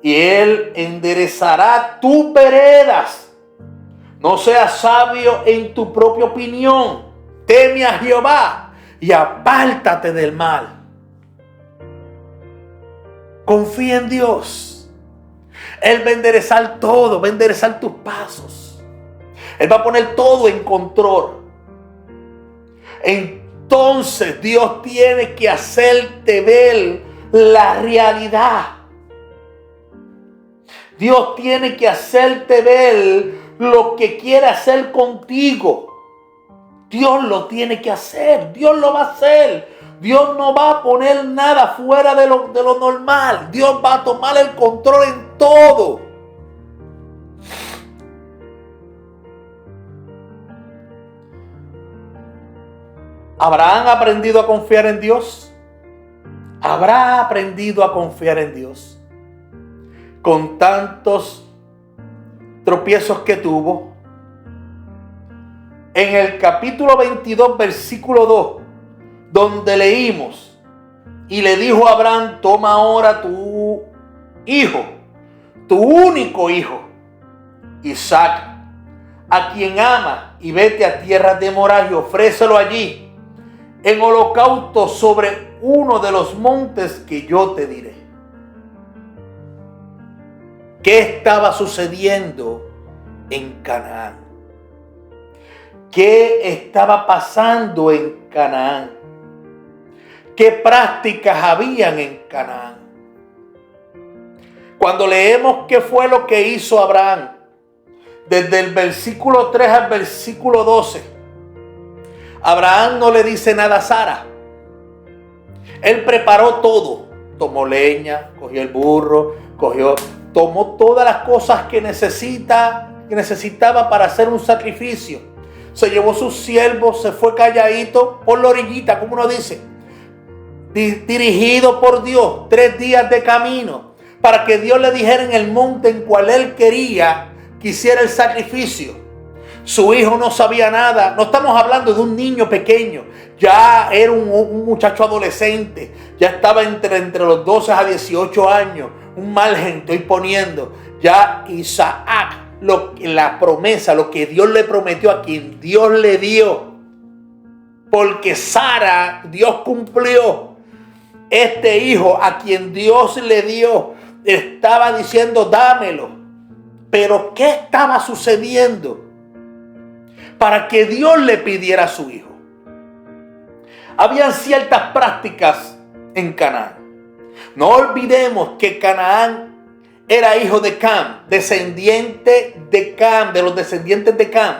y Él enderezará tus veredas. No seas sabio en tu propia opinión. Teme a Jehová y apártate del mal. Confía en Dios. Él va a enderezar todo, va a enderezar tus pasos. Él va a poner todo en control. Entonces Dios tiene que hacerte ver la realidad. Dios tiene que hacerte ver lo que quiere hacer contigo. Dios lo tiene que hacer. Dios lo va a hacer. Dios no va a poner nada fuera de lo normal. Dios va a tomar el control en todo. ¿Habrán aprendido a confiar en Dios? ¿Habrá aprendido a confiar en Dios? Con tantos tropiezos que tuvo. En el capítulo 22, versículo 2, donde leímos: y le dijo a Abraham, toma ahora tu hijo, tu único hijo, Isaac, a quien ama, y vete a tierra de Moriah y ofrécelo allí en holocausto sobre uno de los montes que yo te diré. ¿Qué estaba sucediendo en Canaán? ¿Qué estaba pasando en Canaán? ¿Qué prácticas habían en Canaán? Cuando leemos qué fue lo que hizo Abraham, desde el versículo 3 al versículo 12, Abraham no le dice nada a Sara. Él preparó todo. Tomó leña, cogió el burro, tomó todas las cosas que necesitaba para hacer un sacrificio. Se llevó sus siervos, se fue calladito por la orillita, como uno dice, dirigido por Dios, 3 días de camino, para que Dios le dijera en el monte en cual él quería que hiciera el sacrificio. Su hijo no sabía nada. No estamos hablando de un niño pequeño. Ya era un muchacho adolescente. Ya estaba entre los 12 a 18 años. Un margen estoy poniendo. Ya Isaac, la promesa, lo que Dios le prometió, a quien Dios le dio. Porque Sara, Dios cumplió. Este hijo a quien Dios le dio, estaba diciendo, dámelo. Pero ¿qué estaba sucediendo para que Dios le pidiera a su hijo? Habían ciertas prácticas en Canaán. No olvidemos que Canaán era hijo de Cam, descendiente de Cam, de los descendientes de Cam.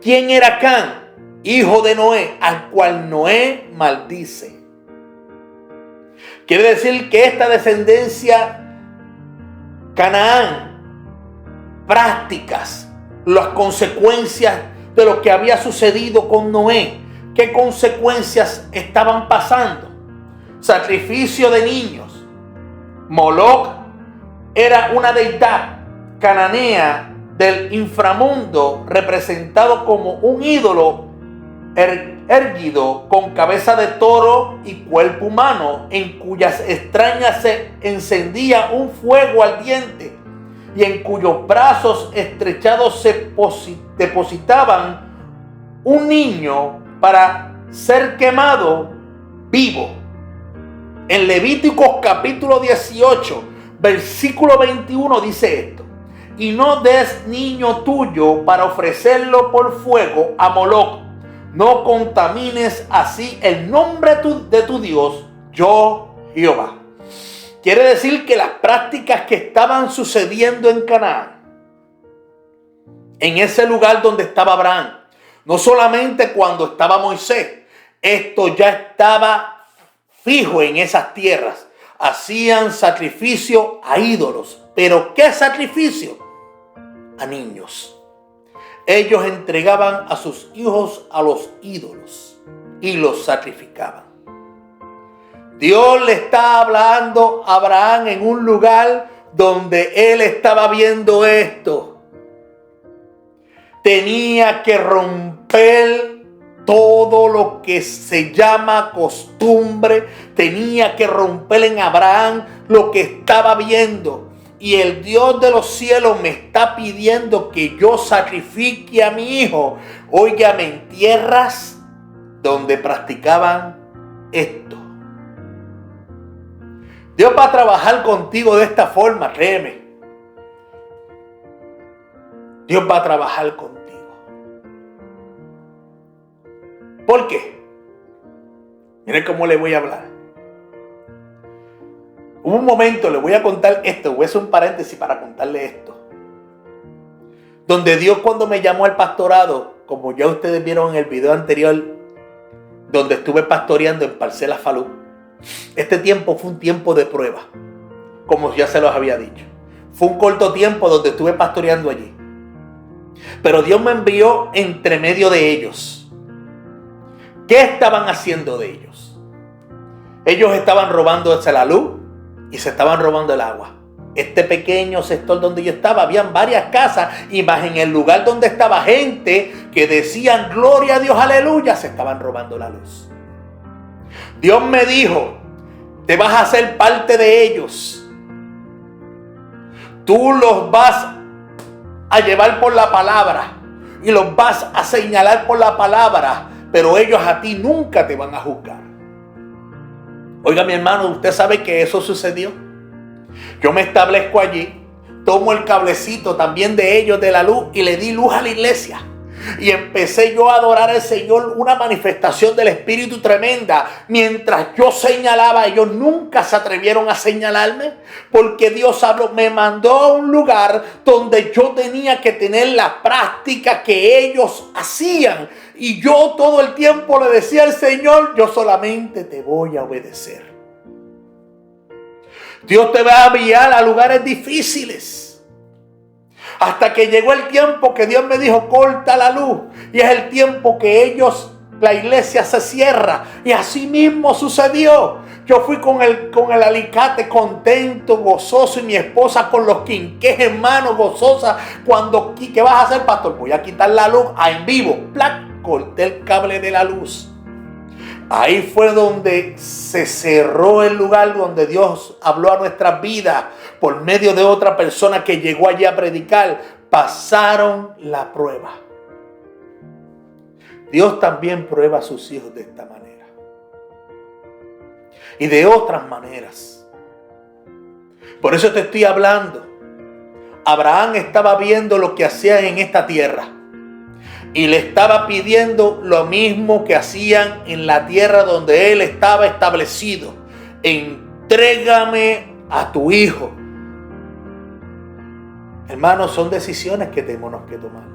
¿Quién era Cam? Hijo de Noé, al cual Noé maldice. Quiere decir que esta descendencia, Canaán, prácticas, las consecuencias de lo que había sucedido con Noé. ¿Qué consecuencias estaban pasando? Sacrificio de niños. Moloc era una deidad cananea del inframundo, representado como un ídolo erguido con cabeza de toro y cuerpo humano, en cuyas extrañas se encendía un fuego ardiente y en cuyos brazos estrechados se depositaban un niño para ser quemado vivo. En Levíticos capítulo 18, versículo 21 dice esto: y no des niño tuyo para ofrecerlo por fuego a Moloc. No contamines así el nombre de tu Dios, yo Jehová. Quiere decir que las prácticas que estaban sucediendo en Canaán, en ese lugar donde estaba Abraham, no solamente cuando estaba Moisés, esto ya estaba fijo en esas tierras. Hacían sacrificio a ídolos. ¿Pero qué sacrificio? A niños. ellos entregaban a sus hijos a los ídolos y los sacrificaban. Dios le está hablando a Abraham en un lugar donde él estaba viendo esto. Tenía que romper todo lo que se llama costumbre. Tenía que romper en Abraham lo que estaba viendo. Y el Dios de los cielos me está pidiendo que yo sacrifique a mi hijo. Óigame, en tierras donde practicaban esto. Dios va a trabajar contigo de esta forma, créeme. Dios va a trabajar contigo. ¿Por qué? Miren cómo le voy a hablar. Hubo un momento, le voy a contar esto, voy a hacer un paréntesis para contarle esto. Donde Dios, cuando me llamó al pastorado, como ya ustedes vieron en el video anterior, donde estuve pastoreando en Parcela Falú, este tiempo fue un tiempo de prueba, como ya se los había dicho. Fue un corto tiempo donde estuve pastoreando allí. Pero Dios me envió entre medio de ellos. ¿Qué estaban haciendo de ellos? Ellos estaban robándose la luz y se estaban robando el agua. Este pequeño sector donde yo estaba, habían varias casas, y más en el lugar donde estaba gente que decían gloria a Dios, aleluya, se estaban robando la luz. Dios me dijo, te vas a hacer parte de ellos. Tú los vas a llevar por la palabra y los vas a señalar por la palabra, pero ellos a ti nunca te van a juzgar. Oiga, mi hermano, usted sabe que eso sucedió. Yo me establezco allí, tomo el cablecito también de ellos de la luz y le di luz a la iglesia. Y empecé yo a adorar al Señor, una manifestación del Espíritu tremenda. Mientras yo señalaba, ellos nunca se atrevieron a señalarme, porque Dios habló, me mandó a un lugar donde yo tenía que tener la práctica que ellos hacían. Y yo todo el tiempo le decía al Señor, yo solamente te voy a obedecer. Dios te va a enviar a lugares difíciles. Hasta que llegó el tiempo que Dios me dijo, corta la luz. Y es el tiempo que la iglesia se cierra. Y así mismo sucedió. Yo fui con el alicate contento, gozoso, y mi esposa con los quinqués en mano, gozosa. ¿Qué vas a hacer, pastor? Voy a quitar la luz en vivo. ¡Plac! Corté el cable de la luz. Ahí fue donde se cerró el lugar donde Dios habló a nuestras vidas por medio de otra persona que llegó allí a predicar. Pasaron la prueba. Dios también prueba a sus hijos de esta manera y de otras maneras. Por eso te estoy hablando. Abraham estaba viendo lo que hacían en esta tierra y le estaba pidiendo lo mismo que hacían en la tierra donde él estaba establecido. Entrégame a tu hijo. Hermanos, son decisiones que tenemos que tomar.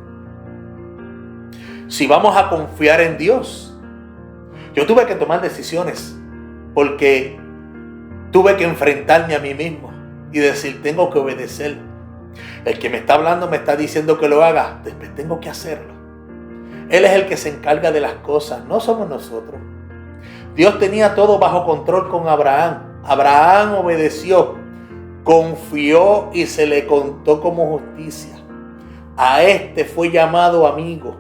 Si vamos a confiar en Dios, yo tuve que tomar decisiones porque tuve que enfrentarme a mí mismo y decir, tengo que obedecer. El que me está hablando me está diciendo que lo haga, después tengo que hacerlo. Él es el que se encarga de las cosas, no somos nosotros. Dios tenía todo bajo control con Abraham. Abraham obedeció, confió y se le contó como justicia. A este fue llamado amigo,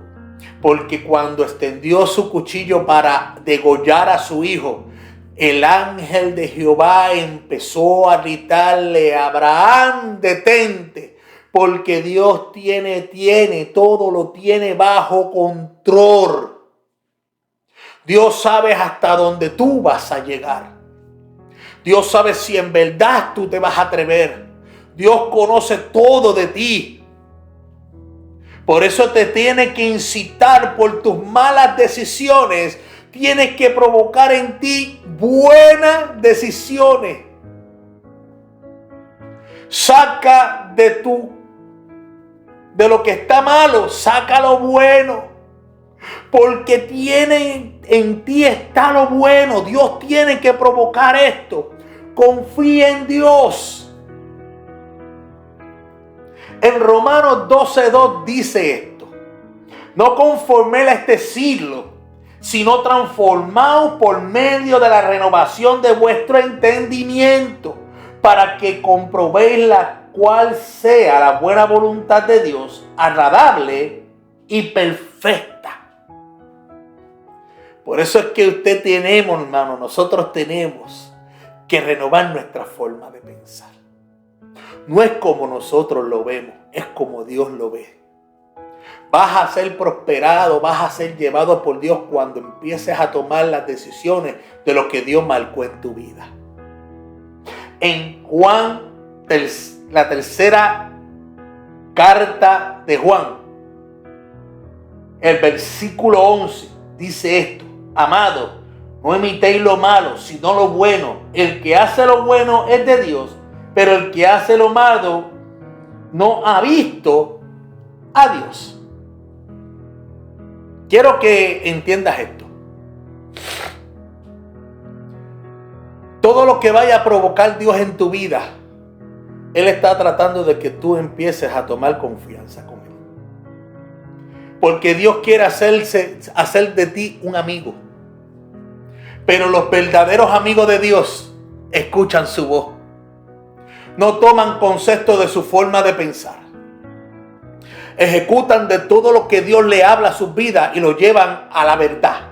porque cuando extendió su cuchillo para degollar a su hijo, el ángel de Jehová empezó a gritarle, Abraham, detente, porque Dios todo lo tiene bajo control. Dios sabe hasta dónde tú vas a llegar. Dios sabe si en verdad tú te vas a atrever. Dios conoce todo de ti. Por eso te tiene que incitar por tus malas decisiones. Tienes que provocar en ti buenas decisiones. Saca de lo que está malo, saca lo bueno. Porque en ti está lo bueno. Dios tiene que provocar esto. Confía en Dios. En Romanos 12:2 dice esto. no conforméis a este siglo, sino transformaos por medio de la renovación de vuestro entendimiento, para que comprobéis cuál sea la buena voluntad de Dios, agradable y perfecta. Por eso es que nosotros tenemos que renovar nuestra forma de pensar. No es como nosotros lo vemos, es como Dios lo ve. Vas a ser prosperado, vas a ser llevado por Dios cuando empieces a tomar las decisiones de lo que Dios marcó en tu vida. En Juan, la tercera carta de Juan, el versículo 11, dice esto: amado, no imitéis lo malo, sino lo bueno. El que hace lo bueno es de Dios, pero el que hace lo malo no ha visto a Dios. Quiero que entiendas esto. Todo lo que vaya a provocar Dios en tu vida, Él está tratando de que tú empieces a tomar confianza con Él. Porque Dios quiere hacer de ti un amigo. Pero los verdaderos amigos de Dios escuchan su voz. No toman concepto de su forma de pensar. Ejecutan de todo lo que Dios le habla a sus vidas y lo llevan a la verdad.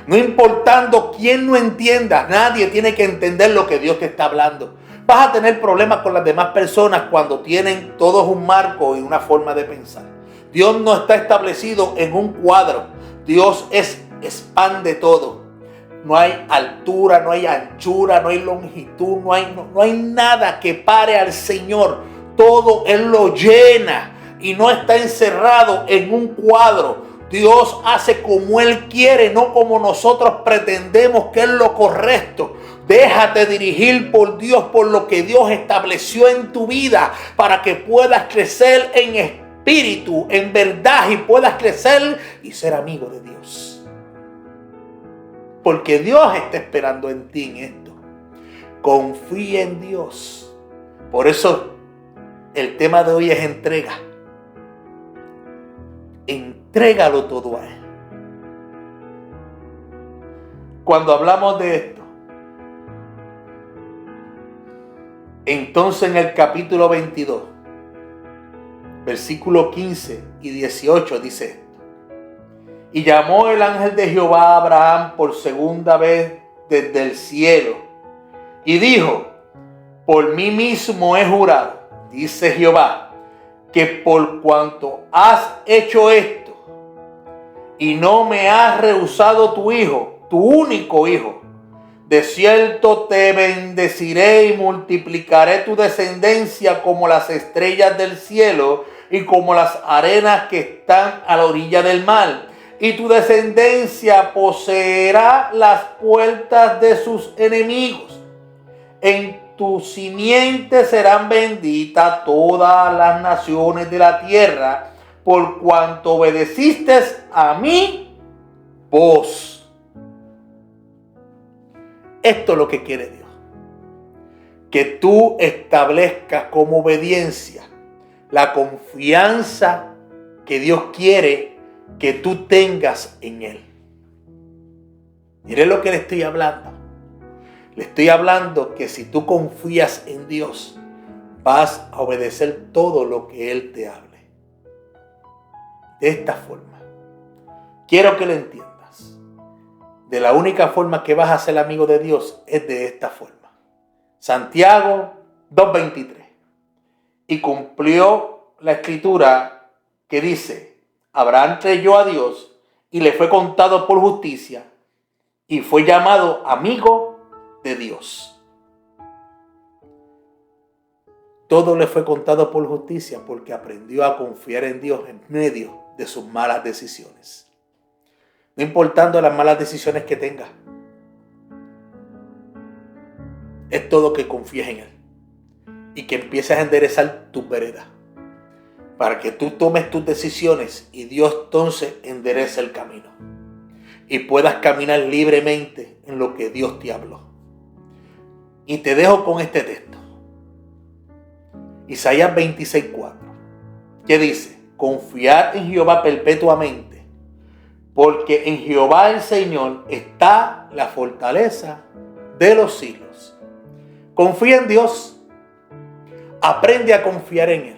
No importando quién no entienda, nadie tiene que entender lo que Dios te está hablando. Vas a tener problemas con las demás personas cuando tienen todos un marco y una forma de pensar. Dios no está establecido en un cuadro. Dios expande todo. No hay altura, no hay anchura, no hay longitud, no hay nada que pare al Señor. Todo Él lo llena. Y no está encerrado en un cuadro. Dios hace como Él quiere, no como nosotros pretendemos que es lo correcto. Déjate dirigir por Dios, por lo que Dios estableció en tu vida, para que puedas crecer en espíritu, en verdad, y puedas crecer y ser amigo de Dios. Porque Dios está esperando en ti en esto. Confía en Dios. Por eso el tema de hoy es entrega. Entrégalo todo a Él. Cuando hablamos de esto, entonces en el capítulo 22, versículo 15 y 18 dice esto: y llamó el ángel de Jehová a Abraham por segunda vez desde el cielo, y dijo: por mí mismo he jurado, dice Jehová, que por cuanto has hecho esto y no me has rehusado tu hijo, tu único hijo, de cierto te bendeciré y multiplicaré tu descendencia como las estrellas del cielo y como las arenas que están a la orilla del mar. Y tu descendencia poseerá las puertas de sus enemigos. En tu simiente serán benditas todas las naciones de la tierra, por cuanto obedeciste a mi voz. Esto es lo que quiere Dios. Que tú establezcas como obediencia la confianza que Dios quiere que tú tengas en Él. Mire lo que le estoy hablando. Le estoy hablando que si tú confías en Dios, vas a obedecer todo lo que Él te hable. De esta forma. Quiero que lo entiendas. De la única forma que vas a ser amigo de Dios es de esta forma. Santiago 2:23. Y cumplió la escritura que dice: Abraham creyó a Dios y le fue contado por justicia y fue llamado amigo de Dios. Todo le fue contado por justicia porque aprendió a confiar en Dios en medio de sus malas decisiones. No importando las malas decisiones que tengas, es todo que confíes en Él y que empieces a enderezar tus veredas para que tú tomes tus decisiones y Dios entonces enderece el camino y puedas caminar libremente en lo que Dios te habló. Y te dejo con este texto. Isaías 26:4. Que dice: confiar en Jehová perpetuamente, porque en Jehová el Señor está la fortaleza de los siglos. Confía en Dios, aprende a confiar en Él,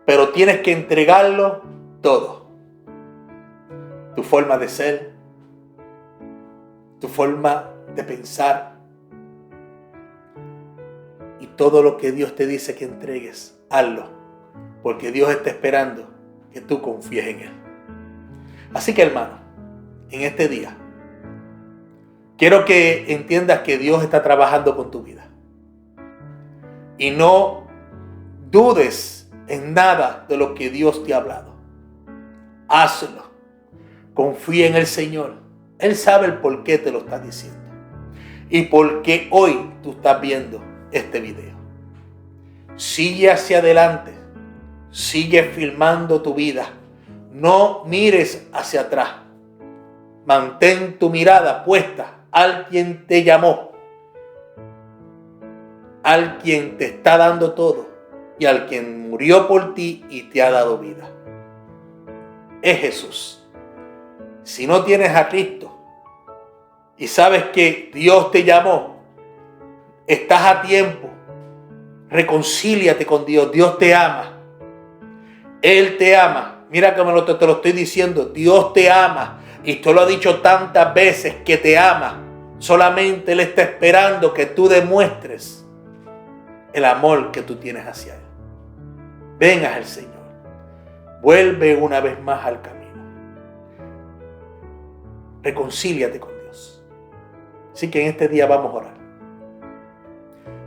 pero tienes que entregarlo todo. Tu forma de ser, tu forma de pensar y todo lo que Dios te dice que entregues, hazlo, porque Dios está esperando que tú confíes en Él. Así que, hermano, en este día quiero que entiendas que Dios está trabajando con tu vida y no dudes en nada de lo que Dios te ha hablado. Hazlo, confía en el Señor. Él sabe el por qué te lo está diciendo y por qué hoy tú estás viendo este video. Sigue hacia adelante, sigue filmando tu vida, no mires hacia atrás, mantén tu mirada puesta al quien te llamó, al quien te está dando todo y al quien murió por ti y te ha dado vida. Es Jesús. Si no tienes a Cristo y sabes que Dios te llamó, estás a tiempo. Reconcíliate con Dios. Dios te ama. Él te ama. Mira que te lo estoy diciendo. Dios te ama. Y tú lo has dicho tantas veces que te ama. Solamente Él está esperando que tú demuestres el amor que tú tienes hacia Él. Vengas al Señor. Vuelve una vez más al camino. Reconcíliate con Dios. Así que en este día vamos a orar.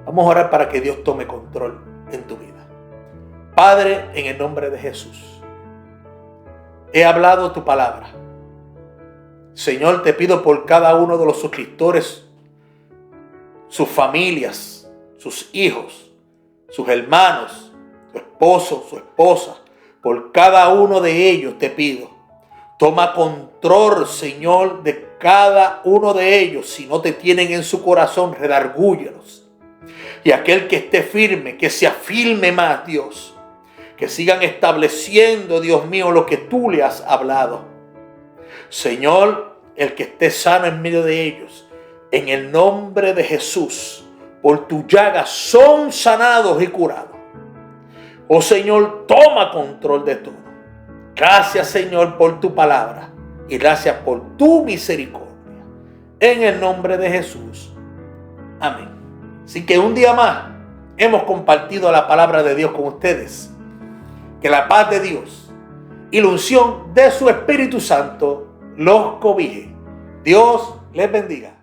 Vamos a orar para que Dios tome control en tu vida. Padre, en el nombre de Jesús, he hablado tu palabra. Señor, te pido por cada uno de los suscriptores, sus familias, sus hijos, sus hermanos, su esposo, su esposa. Por cada uno de ellos te pido. Toma control, Señor, de cada uno de ellos. Si no te tienen en su corazón, redargúyelos. Y aquel que esté firme, que se afirme más, Dios. Que sigan estableciendo, Dios mío, lo que tú le has hablado. Señor, el que esté sano en medio de ellos, en el nombre de Jesús, por tu llaga son sanados y curados. Oh Señor, toma control de todo. Gracias, Señor, por tu palabra y gracias por tu misericordia. En el nombre de Jesús. Amén. Así que un día más hemos compartido la palabra de Dios con ustedes. Que la paz de Dios y la unción de su Espíritu Santo los cobije. Dios les bendiga.